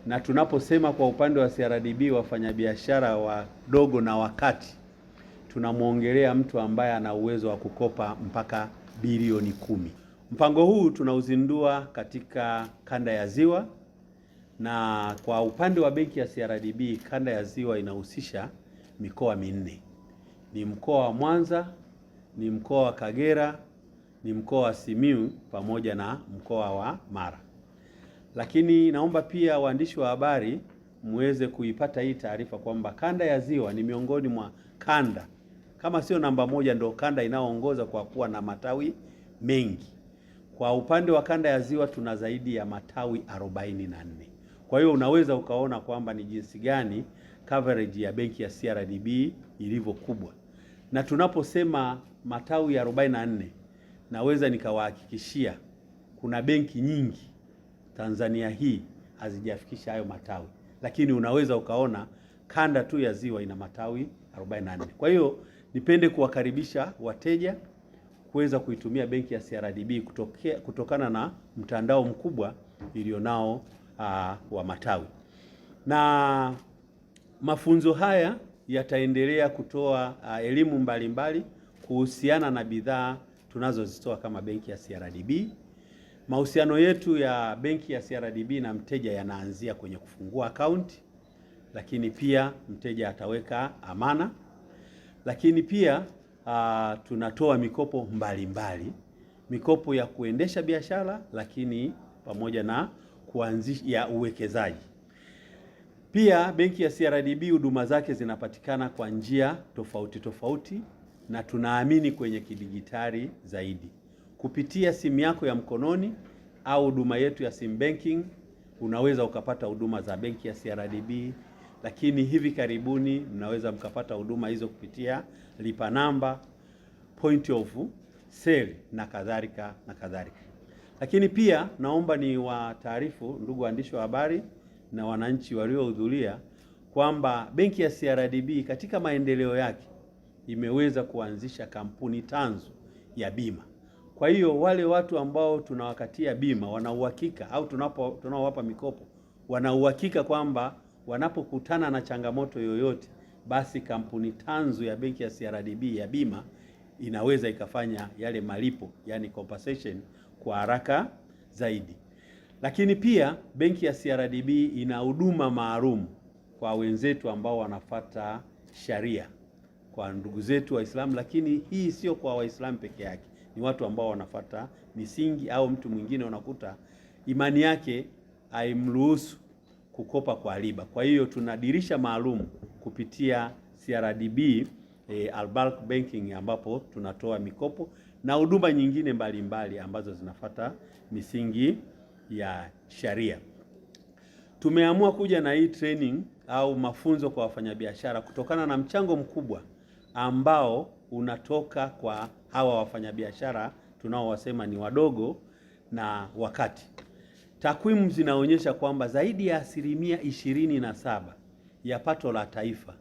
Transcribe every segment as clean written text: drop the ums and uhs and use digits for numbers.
Na tunaposema kwa upande wa CRDB wafanyabiashara wadogo na wakati, tunamwongelea mtu ambaye ana uwezo wa kukopa mpaka bilioni 10. Mpango huu tunauzindua katika kanda ya Ziwa, na kwa upande wa benki ya CRDB kanda ya Ziwa inahusisha mikoa minne. Ni mkoa wa Mwanza, ni mkoa wa Kagera, ni mkoa wa Simiyu pamoja na mkoa wa Mara. Lakini naomba pia waandishi wa habari muweze kuipata hii taarifa kwamba kanda ya Ziwa ni miongoni mwa kanda, kama sio namba moja, ndio kanda inayoongoza kwa kuwa na matawi mengi. Kwa upande wa kanda ya Ziwa tuna zaidi ya matawi 44. Kwa hiyo unaweza ukaona kwamba ni jinsi gani coverage ya benki ya CRDB ilivyo kubwa. Na tunaposema matawi 44, naweza nikawahakikishia kuna benki nyingi Tanzania hii hazijafikisha hayo matawi, lakini unaweza ukaona kanda tu ya Ziwa ina matawi 44. Kwa hiyo nipende kuwakaribisha wateja kuweza kuitumia benki ya CRDB kutokana na mtandao mkubwa ilionao wa matawi. Na mafunzo haya yataendelea kutoa elimu mbalimbali kuhusiana na bidhaa tunazozitoa kama benki ya CRDB. Mahusiano yetu ya benki ya CRDB na mteja yanaanzia kwenye kufungua akaunti, lakini pia mteja ataweka amana, lakini pia tunatoa mikopo mbalimbali, mikopo ya kuendesha biashara, lakini pamoja na kuanzisha uwekezaji. Pia benki ya CRDB huduma zake zinapatikana kwa njia tofauti tofauti, na tunaamini kwenye kidigitali zaidi. Kupitia simu yako ya mkononi au huduma yetu ya sim banking unaweza ukapata huduma za benki ya CRDB, lakini hivi karibuni mnaweza mkapata huduma hizo kupitia lipa namba, point of sale na kadhalika na kadhalika. Lakini pia naomba ni wataarifu ndugu waandishi wa habari na wananchi waliohudhuria kwamba benki ya CRDB katika maendeleo yake imeweza kuanzisha kampuni tanzu ya bima. Kwa hiyo wale watu ambao tunawakatia bima wana uhakika, au tunaowapa mikopo wana uhakika kwamba wanapokutana na changamoto yoyote, basi kampuni tanzu ya benki ya CRDB ya bima inaweza ikafanya yale malipo, yani compensation, kwa haraka zaidi. Lakini pia benki ya CRDB ina huduma maalum kwa wenzetu ambao wanafuata sharia, kwa ndugu zetu Waislamu, lakini hii sio kwa Waislamu peke yake, ni watu ambao wanafuata misingi, au mtu mwingine unakuta imani yake haimruhusu kukopa kwa riba. Kwa hiyo tuna dirisha maalum kupitia CRDB Al-Bulk Banking, ambapo tunatoa mikopo na huduma nyingine mbalimbali ambazo zinafuata misingi ya sharia. Tumeamua kuja na hii training au mafunzo kwa wafanyabiashara kutokana na mchango mkubwa ambao unatoka kwa hawa wafanyabiashara tunaowasema ni wadogo na wakati. Takwimu zinaonyesha kwamba zaidi ya 27% ya pato la taifa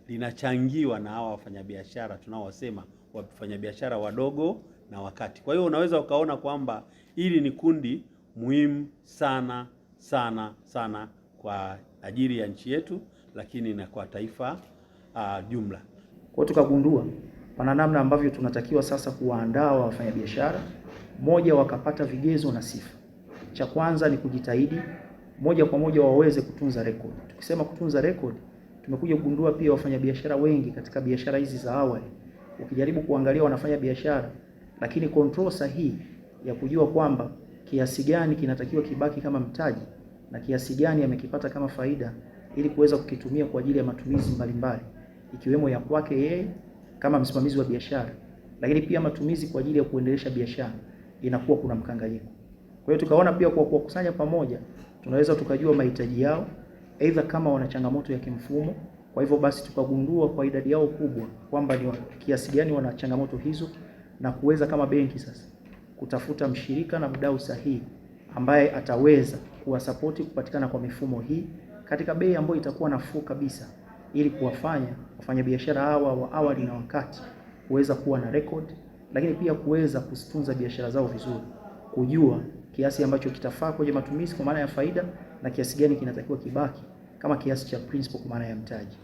linachangiwa na hawa wafanyabiashara tunaowasema wafanyabiashara wadogo na wakati. Kwa hiyo unaweza ukaona kwamba hili ni kundi muhimu sana sana sana kwa ajili ya nchi yetu, lakini na kwa taifa jumla. Kwa tukagundua pana namna ambavyo tunatakiwa sasa kuwaandaa wafanyabiashara, moja wakapata vigezo na sifa. Cha kwanza ni kujitahidi moja kwa moja waweze kutunza record. Tukisema kutunza record, tumekuja kugundua pia wafanyabiashara wengi katika biashara hizi za awali, ukijaribu kuangalia wanafanya biashara, lakini control sahihi ya kujua kwamba kiasi gani kinatakiwa kibaki kama mtaji na kiasi gani amekipata kama faida, ili kuweza kukitumia kwa ajili ya matumizi mbalimbali, ikiwemo ya kwake yeye kama msimamizi wa biashara, lakini pia matumizi kwa ajili ya kuendelesha biashara, inakuwa kuna mkanganyiko. Kwa hiyo tukaona pia kwa kukusanya pamoja tunaweza tukajua mahitaji yao, aidha kama wana changamoto ya kimfumo. Kwa hivyo basi tukagundua kwa idadi yao kubwa kwamba ni kiasi gani wana changamoto hizo, na kuweza kama benki sasa kutafuta mshirika na mdau sahihi ambaye ataweza kuwasapoti kupatikana kwa mifumo hii katika bei ambayo itakuwa nafuu kabisa, ili kuwafanya wafanyabiashara hawa wa awali na wakati kuweza kuwa na record, lakini pia kuweza kuzitunza biashara zao vizuri, kujua kiasi ambacho kitafaa kwenye matumizi kwa maana ya faida, na kiasi gani kinatakiwa kibaki kama kiasi cha principal kwa maana ya mtaji.